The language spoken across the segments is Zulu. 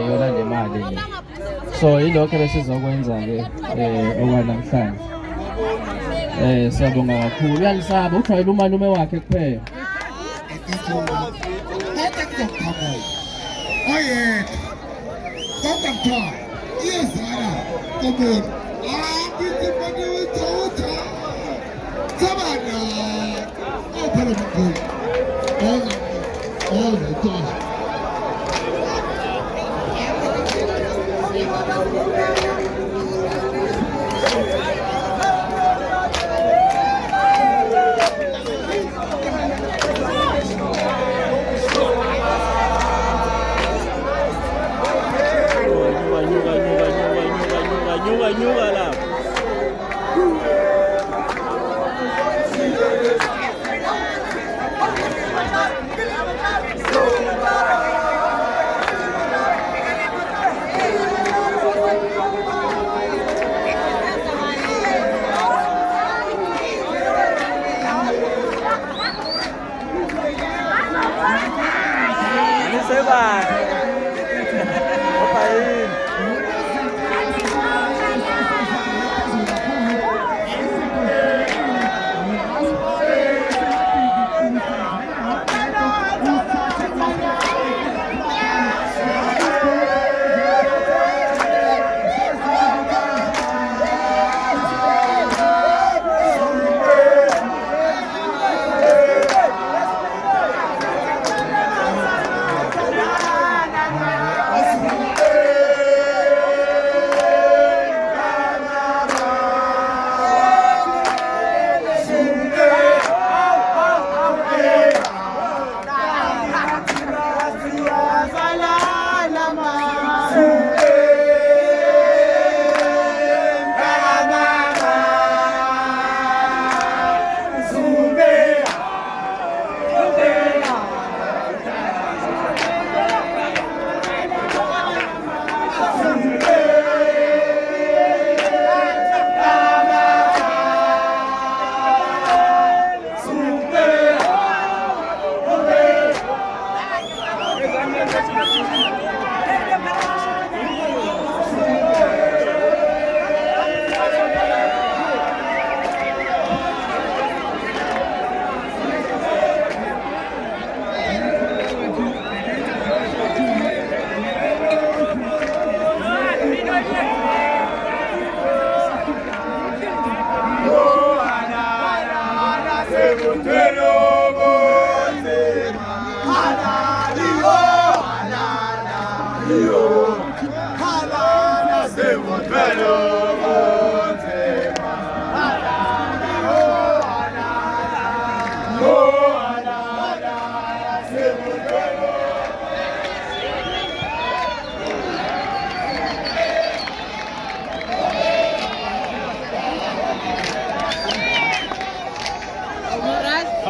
yona le mali so ilokho besizokwenza-ke okwanamhlanje siyabonga kakhulu uyalisaba ujwayele umalume wakhe kuphela nyuka lapho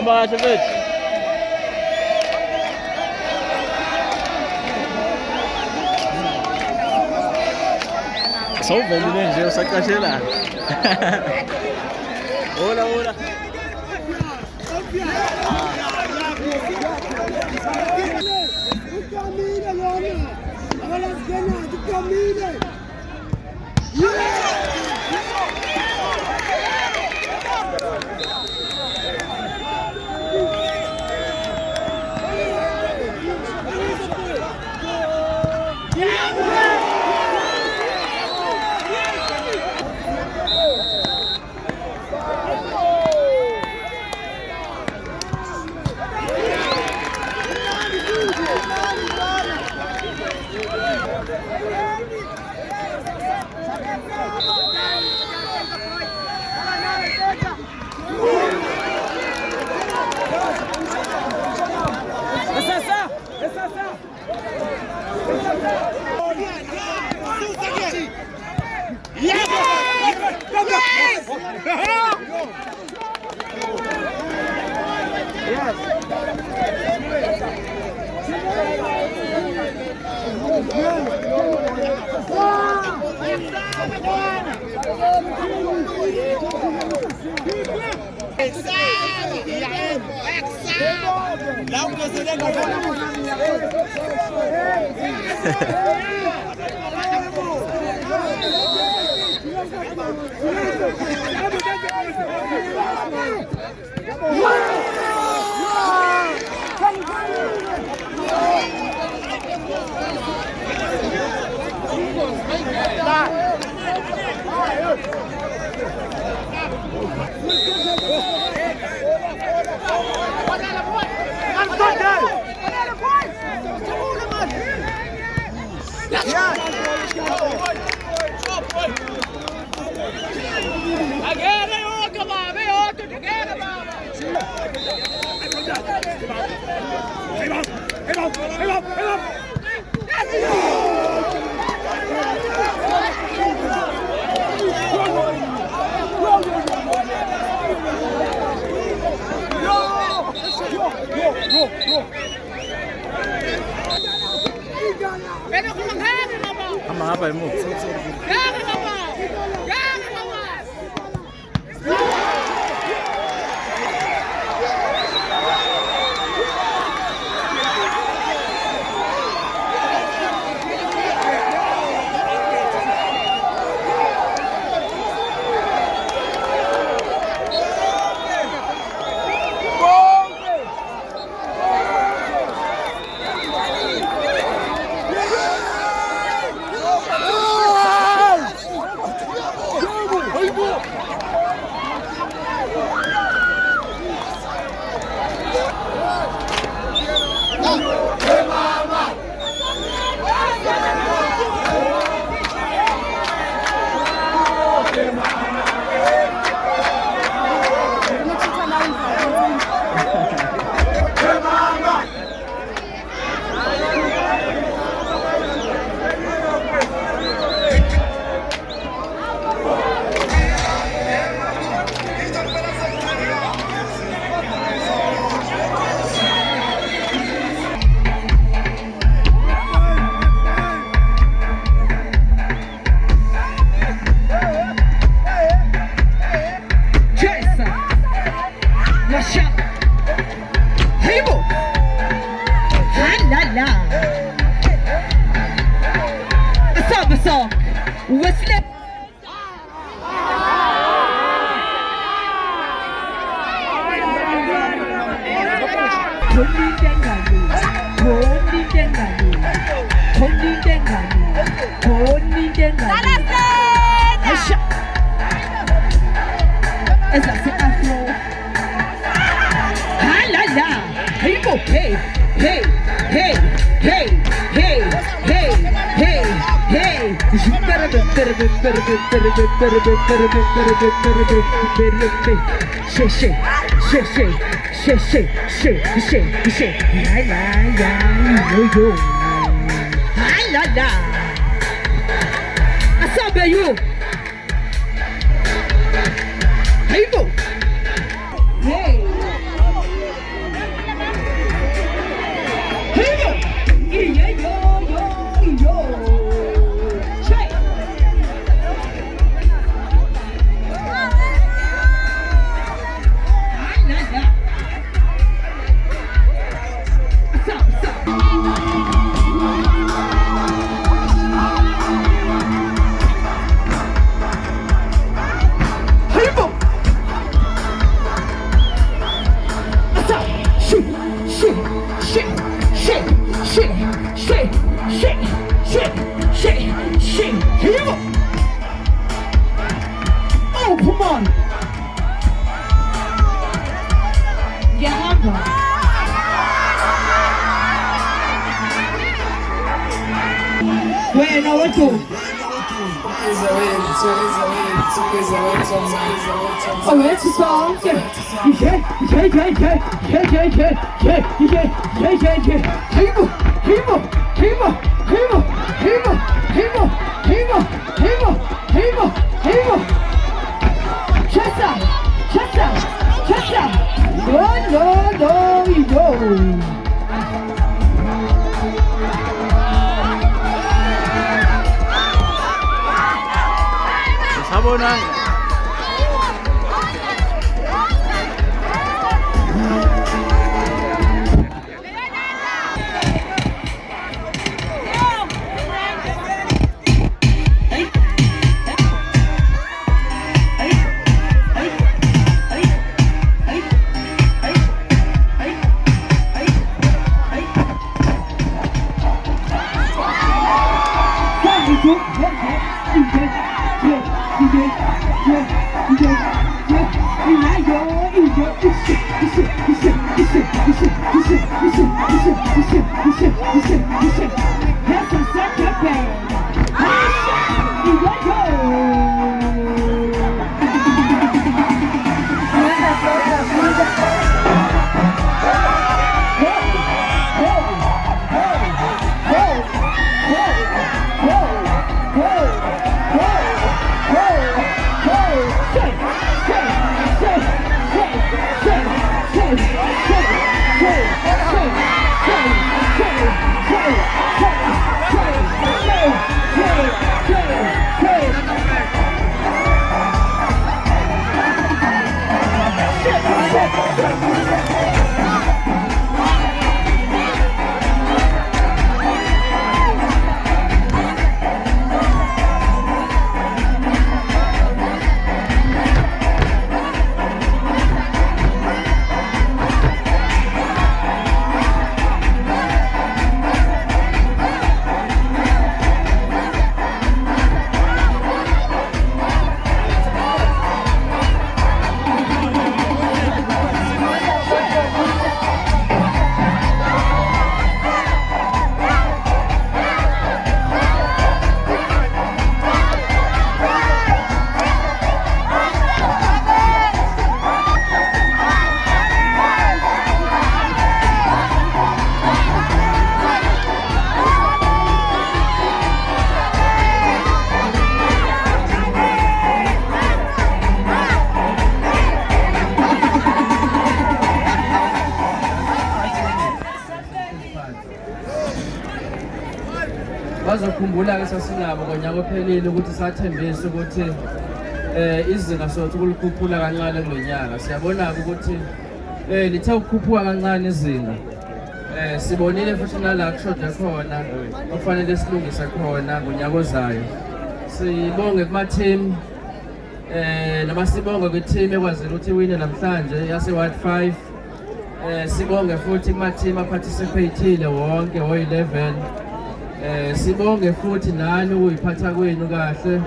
Ambassador. Só o velho do Angel, só que tá gelado. Olha, olha. Ama hapa imu. Sawubonanga. Bazokhumbula ke sasinabo ngonyaka ophelile ukuthi sathembisa ukuthi izinga sothi kulikhuphula kancane ngonyaka. Siyabona ukuthi lithe ukukhuphuka kancane izinga. Sibonile futhi nala kushoda khona okufanele silungise khona ngonyaka ozayo. Sibonge kuma team noma sibonge ku team ekwazile ukuthi iwine namhlanje yase Ward 5. Sibonge futhi kuma team aparticipateile wonke o 11. Sibonge futhi nani ukuyiphatha kwenu kahle.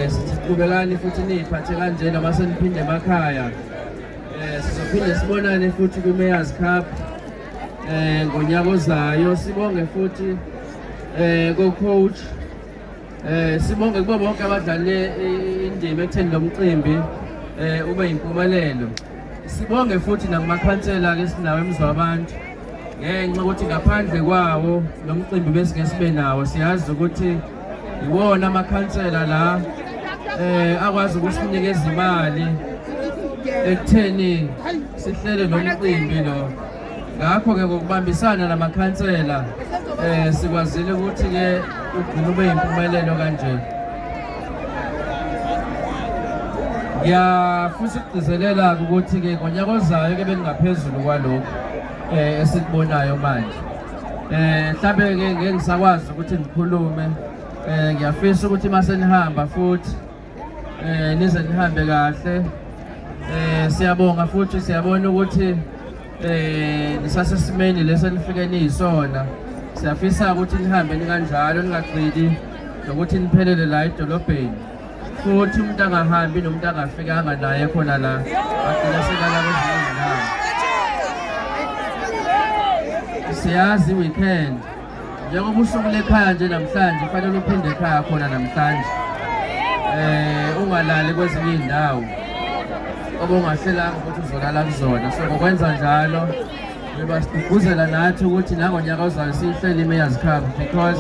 Siqhubekani futhi niyiphathe kanje noma seniphinde emakhaya. Sizophinde sibonane futhi ku Mayor's Cup ngonyaka ozayo. Sibonge futhi ko coach. Sibonge kubo bonke abadlale indima ekutheni lo mcimbi ube impumelelo. Sibonge futhi nakumakhansela ke sinawo Umuziwabantu. Ngenxa ukuthi ngaphandle kwawo lo mcimbi besike sibe nawo, siyazi ukuthi iwona amakhansela la akwazi ukusinikeza imali ekutheni sihlele lo mcimbi lo. Ngakho ke ngokubambisana namakhansela sikwazile ukuthi ke ugcine ube impumelelo kanje. Futhi ukugcizelela ukuthi ke ngonyaka ozayo ke bengaphezulu kwalokho esikubonayo manje. Mhlawumbe ke ngeke ngisakwazi ukuthi ngikhulume. Ngiyafisa ukuthi mase nihamba futhi nize nihambe kahle. Siyabonga futhi siyabona ukuthi nisasesimeni lesi nifike niyisona. Siyafisa ukuthi nihambe nikanjalo ningagcili nokuthi niphelele la edolobheni. Futhi umuntu angahambi nomuntu angafikanga naye khona la agcina sekala kwezinye izindawo. Siyazi weekend njengoba usukule ekhaya nje namhlanje kufanele uphinde ekhaya khona namhlanje. Ungalali kwezinye izindawo obungahlelanga ukuthi uzolala kuzona. So ngokwenza njalo ngibasifuzela nathi ukuthi nangonyaka ozayo sihlele iMayor's Cup, because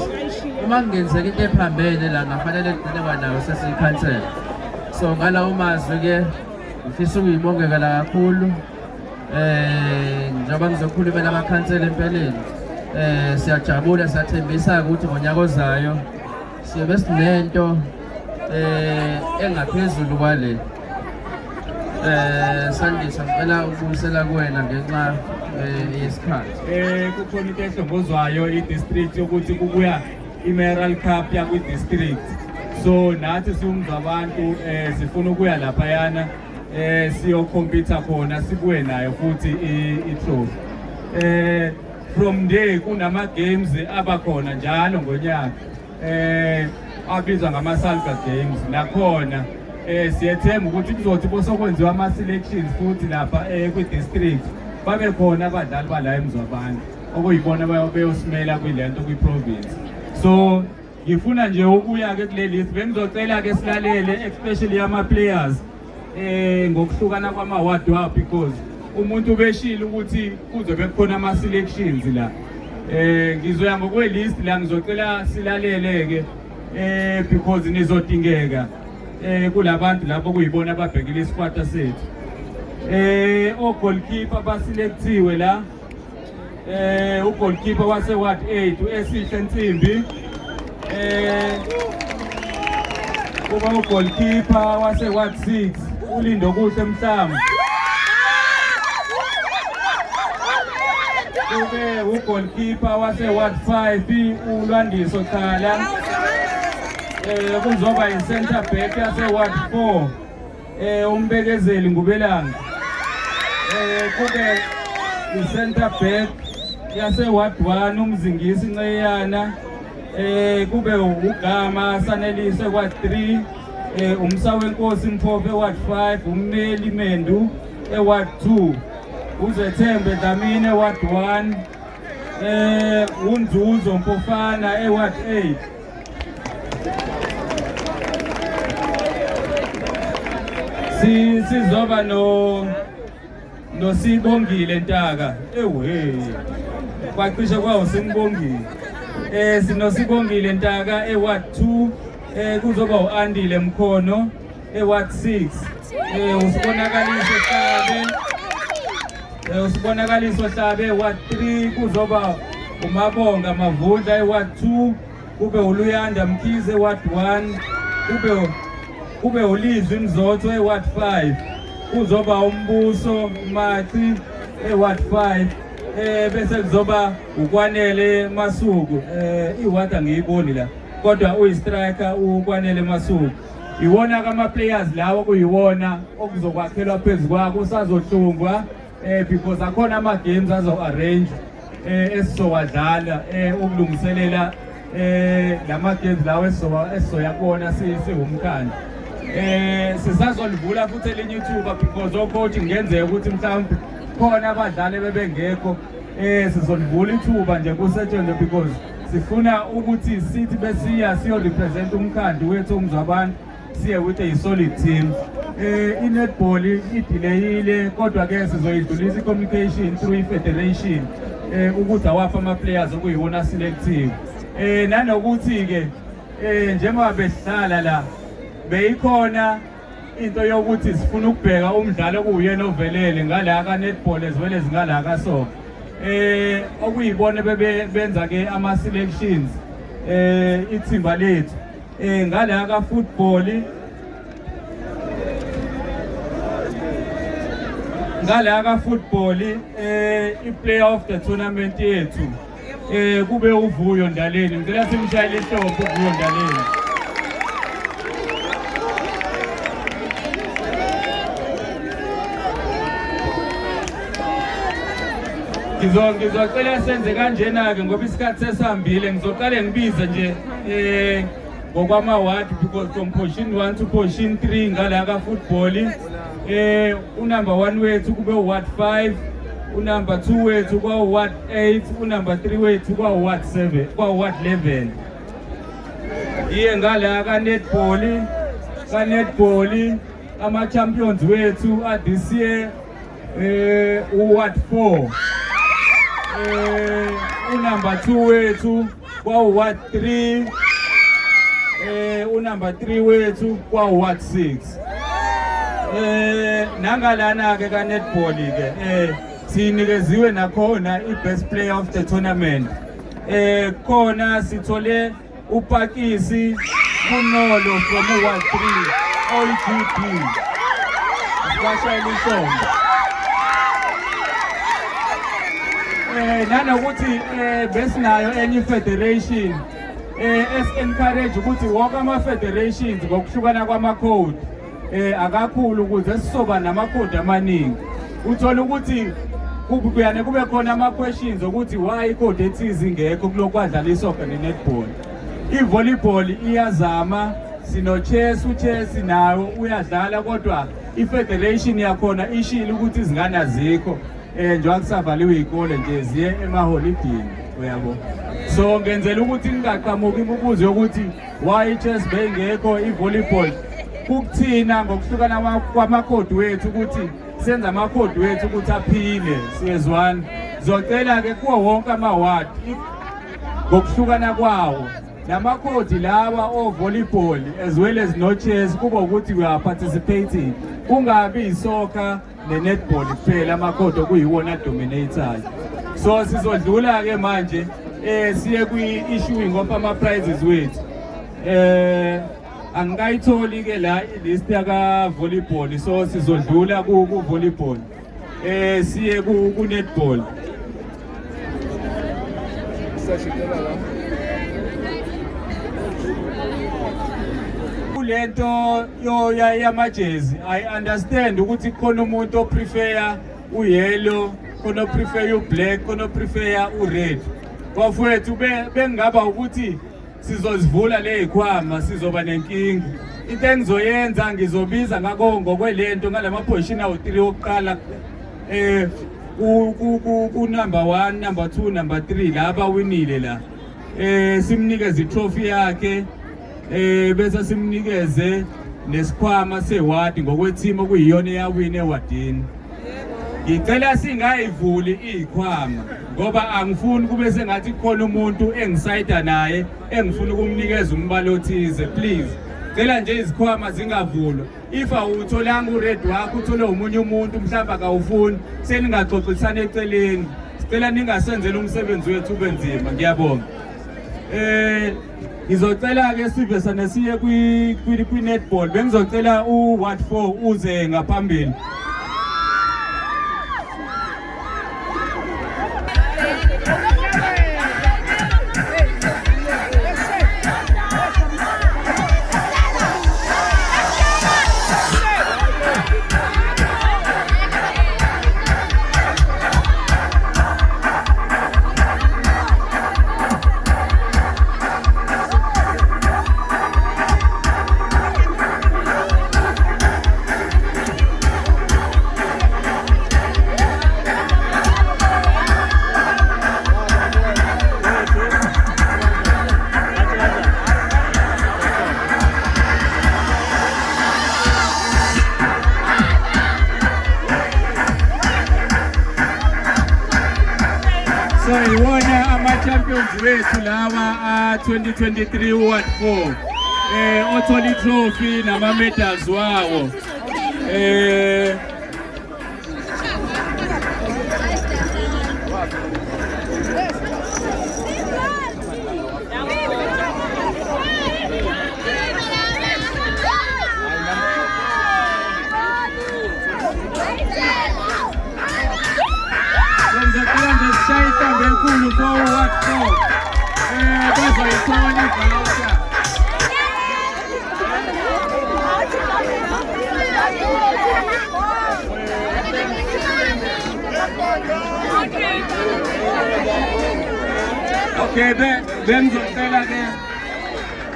uma kungenzeka into ephambene la ngafanele kugcine kwanayo sesiyikhansela. So ngalawo mazwi ke ngifisa ukuyibongela kakhulu. Njengoba ngizokhuluma namakhansela empeleni, siyajabula siyathembisa ukuthi ngonyaka ozayo siyobe sinento engaphezulu kwale. Sandisa ngicela ukubuyisela kuwena ngenxa yesikhathi. Kukhona into ehlongozwayo i-district ukuthi kubuya i-Mayoral Cup yakwi-district. So nathi siwumzabantu sifuna ukuya laphayana siyokompitha khona sibuye nayo futhi i-trophy. From there kunama games abakhona njalo ngonyaka abizwa ngama-Salga Games nakhona siyethemba ukuthi kuzothi bosokwenziwa ama-selections futhi lapha kwi-district babe khona abadlali bala eMzwabantu okuyibona beyosimela kwilento kwi-province. So ngifuna nje ukuya-ke kule list bengizocela-ke silalele especially ama-players ngokuhlukana kwama-award wabo because umuntu ubeshile ukuthi kuzobe kukhona ama-selections la. Ngizoya ngokwe-list la ngizocela silalele-ke because nizodingeka kulabantu lapho kuyibona ababhekile isikwata sethu. O-goalkeeper abaselectiwe la u-goalkeeper wase-ward 8 uEsihle Nsimbi, kuba u-goalkeeper wase-ward 6 uLindo Kuhle Mhlanga, kube u-goalkeeper wase-ward 5 uLwandiso Chala, kuzoba i-center back yase-ward 4 umbekezeli Ngubelanga, kube i-center back yase-ward 1 uMzingisi Nceyana, kube uGama Sanelise ward 3, uMsawenkosi Mphofe ward 5, uMeli Mendu ward 2, uZethembe Dlamini ward 1, uNzuzo Mfana ward 8. Sizoba no Sibongile Ntaka kwacishe kwawo Simbongile. Sino Sibongile Ntaka ward 2, kuzoba uAndile Mkhono ward 6, usibonakaliso Hlabe ward 3, kuzoba uMabonga Mavundla ward 2, kube uLuyanda Mkhize ward 1, kube uLizwi Mzotho ward 5, kuzoba uMbuso Mathi ward 5, bese kuzoba uKwanele Masuku, iward angiyiboni la kodwa uyistriker uKwanele Masuku. Iwona kama players lawo kuyiwona okuzokwakhelwa phezulu kwako usazohlungwa because akhona ama games azo-arrange esizowadlala ukulungiselela lama games lawo esizoya kubona siwumkhandlu. Sisazolivula futhi elinye ithuba because ocoach ngenzeka ukuthi mhlawumbe khona abadlali bebengekho, sizolivula ithuba nje kusetshenzwe because sifuna ukuthi sithi besiya siyo-represent umkhandlu wethu uMzwabantu siye with a solid team. I-netball ideleyile kodwa-ke sizoyidlulisa i-communication through i-federation ukuthi awaphi ama-players okuyiwona selective. Nanokuthi-ke njengoba besidlala la beyikhona into yokuthi sifuna ukubheka umdlalo okuyena ovelele ngala ka-netball as well as ngala ka-soccer. Okuyibona benza-ke ama-selections ithimba lethu ngala ka-football, ngala ka-football i-player of the tournament yethu kube uVuyo Ndaleni. Ngicela simshayele ihlombe uVuyo Ndaleni. Ngizocela senze kanjena-ke ngoba isikhathi sesihambile. Ngizoqale ngibize nje ngokwama-ward because from position 1 to position 3 ngala ka-football. Unumber 1 wethu kube uward 5, unumber 2 wethu kwa uward 8, unumber 3 wethu kwa uward 7, kwa uward 11. Iye ngala ka-netball ama-champions wethu this year uward 4, unumber 2 wethu kwa uward 3, unumber 3 wethu kwa uward 6. Nangalana-ke ka-netball-ke sinikeziwe nakhona i-best player of the tournament. Khona sithole uPakisi Kunolo from U13 OGP. Sibashayela isongo. Nanokuthi besinayo enye federation encourage ukuthi wonke ama-federations ngokuhlukana kwama-code akakhulu ukuze sisoba nama-code amaningi. Uthola ukuthi kuyane kube khona ama-questions ukuthi why i-code ethize ingekho kulokhu adlala isoccer ne-netball. I-volleyball iyazama, sino-chess, uchess nawo uyadlala kodwa i-federation yakhona ishile ukuthi izingane azikho njengoba kusavaliwe iy'kole nje ziye emaholidini uyabo. So ngenzela ukuthi ngingaqhamuki imibuzo yokuthi why i-chess beyingekho, i-volleyball kukuthina ngokuhlukana kwamakhodi wethu ukuthi senza amakhodi wethu ukuthi aphile siyezwana. Zocela-ke kuwo wonke ama-ward ngokuhlukana kwawo namakhodi lawa o-volleyball as well as no-chess kube ukuthi we are participating, kungabi isoccer ne-netball kuphela amakhodi okuyiwona dominator. So sizodlula-ke manje siye kwi-issuing of ama-prizes wethu. Angikayitholi-ke la ilist yaka-volleyball, so sizodlula ku-volleyball siye ku-netball. Kulento yamajezi I understand ukuthi khona umuntu oprefer u-yellow, khona oprefer u-black, khona oprefer u-red. Bafowethu bengaba ukuthi sizozivula leyikhwama sizoba nenkingi. Into engizoyenza ngizobiza kaGogo kwelento ngalamaposition awu-3 okuqala ku number 1, number 2, number 3 laba winile la. Simnikeze i-trophy yakhe bese simnikeze nesikhwama sewadi ngokwethimo kuyiyona eyawina ewadini. Ngicela singayivuli izikhwama ngoba angifuni kube sengathi khona umuntu engisayida naye engifuna ukumnikeza umbalo othize. Please cela nje izikhwama zingavulwa. If awutholanga ured wakho uthole umunye umuntu mhlawumbe akawufuni seningaxoxisana eceleni. Sicela ningasenzela umsebenzi wethu ube nzima. Ngiyabonga. Ngizocela-ke sivesane siye kwi-netball. Bengizocela u-Ward 4 uze ngaphambili. So iwona ama-champions wethu lawa 2023 Ward 4 othola i-trophy nama-medals wawo. Shayita benkulu for Ward 4 bazoyithola ivoucher. Okay, bengizocela-ke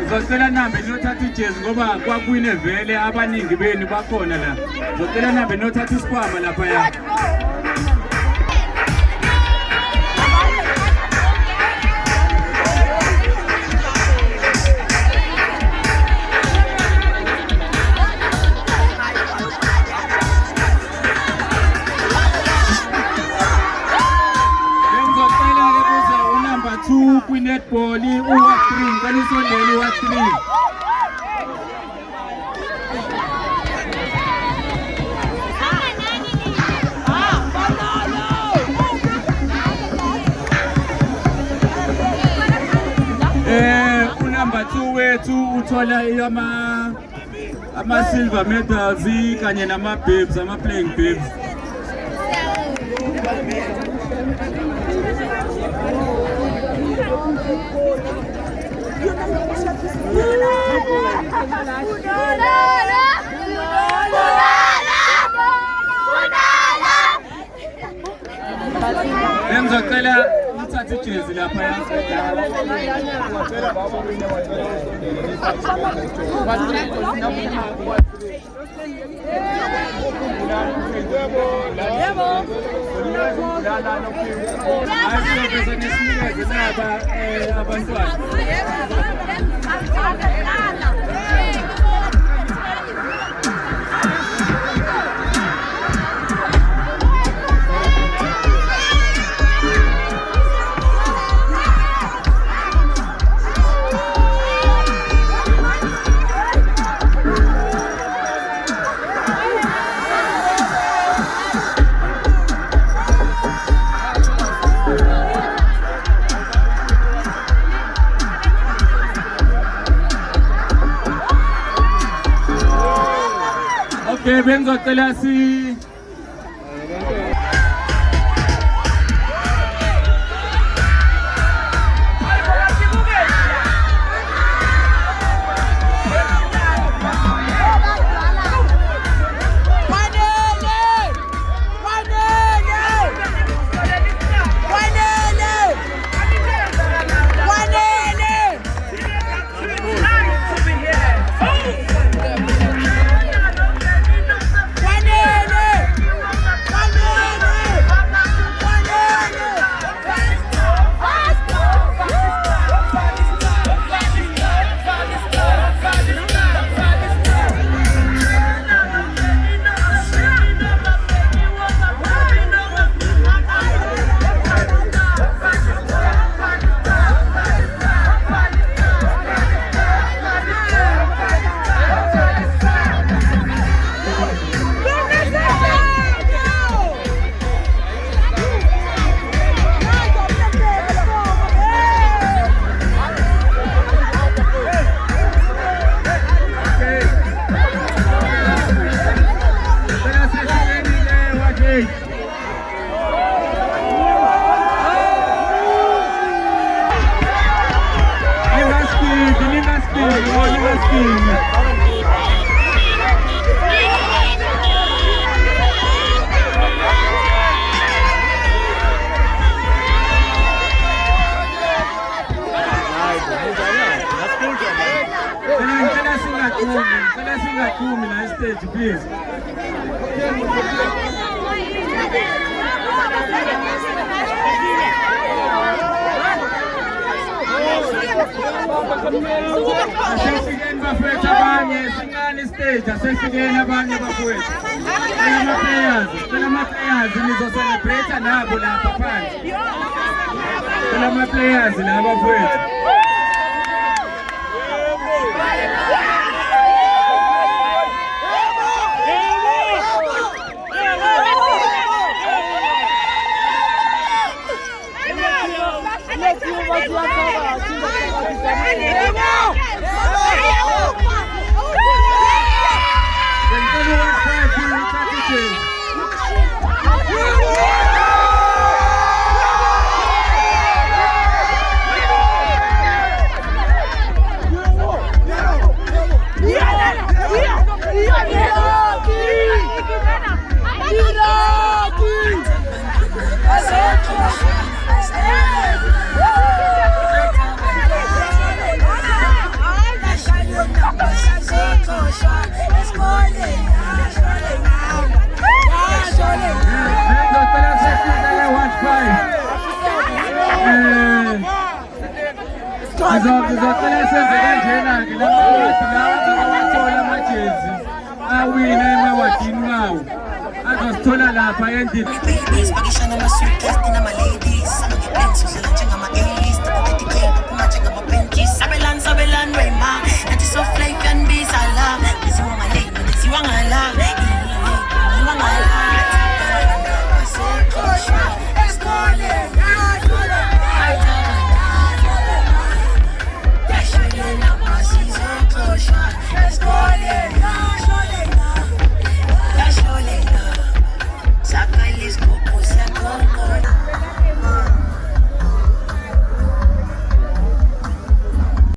ngizocela nambe nothatha ijezi ngoba kwakwine vele abaningi benu bakhona la. Ngizocela nambe nothatha isikhwama laphaya. Kwi-netball u-Ward 3 ngicela isondele u-Ward 3. 2 wethu uthola ama-silver medals kanye nama-babes, ama-playing babes. Ngizocela uthathe ijezi lapha Okay, bengizocela singakhumi la stage please. Asefikeni bafethu abanye singani stage asefikeni abanye bafethu. Cela ama-players nizocelebrate nabo lapha phansi. Cela ama-players la bafethu. Ngizocela senze kanjena-ke lawathola amajezi awina emawadini wawo azosithola lapha endlini. Bakishana ama-suitcase dinama-ladies ama-nge-pants udlela njengama-A-list ama-medical phuma njengama-benches sabelani wema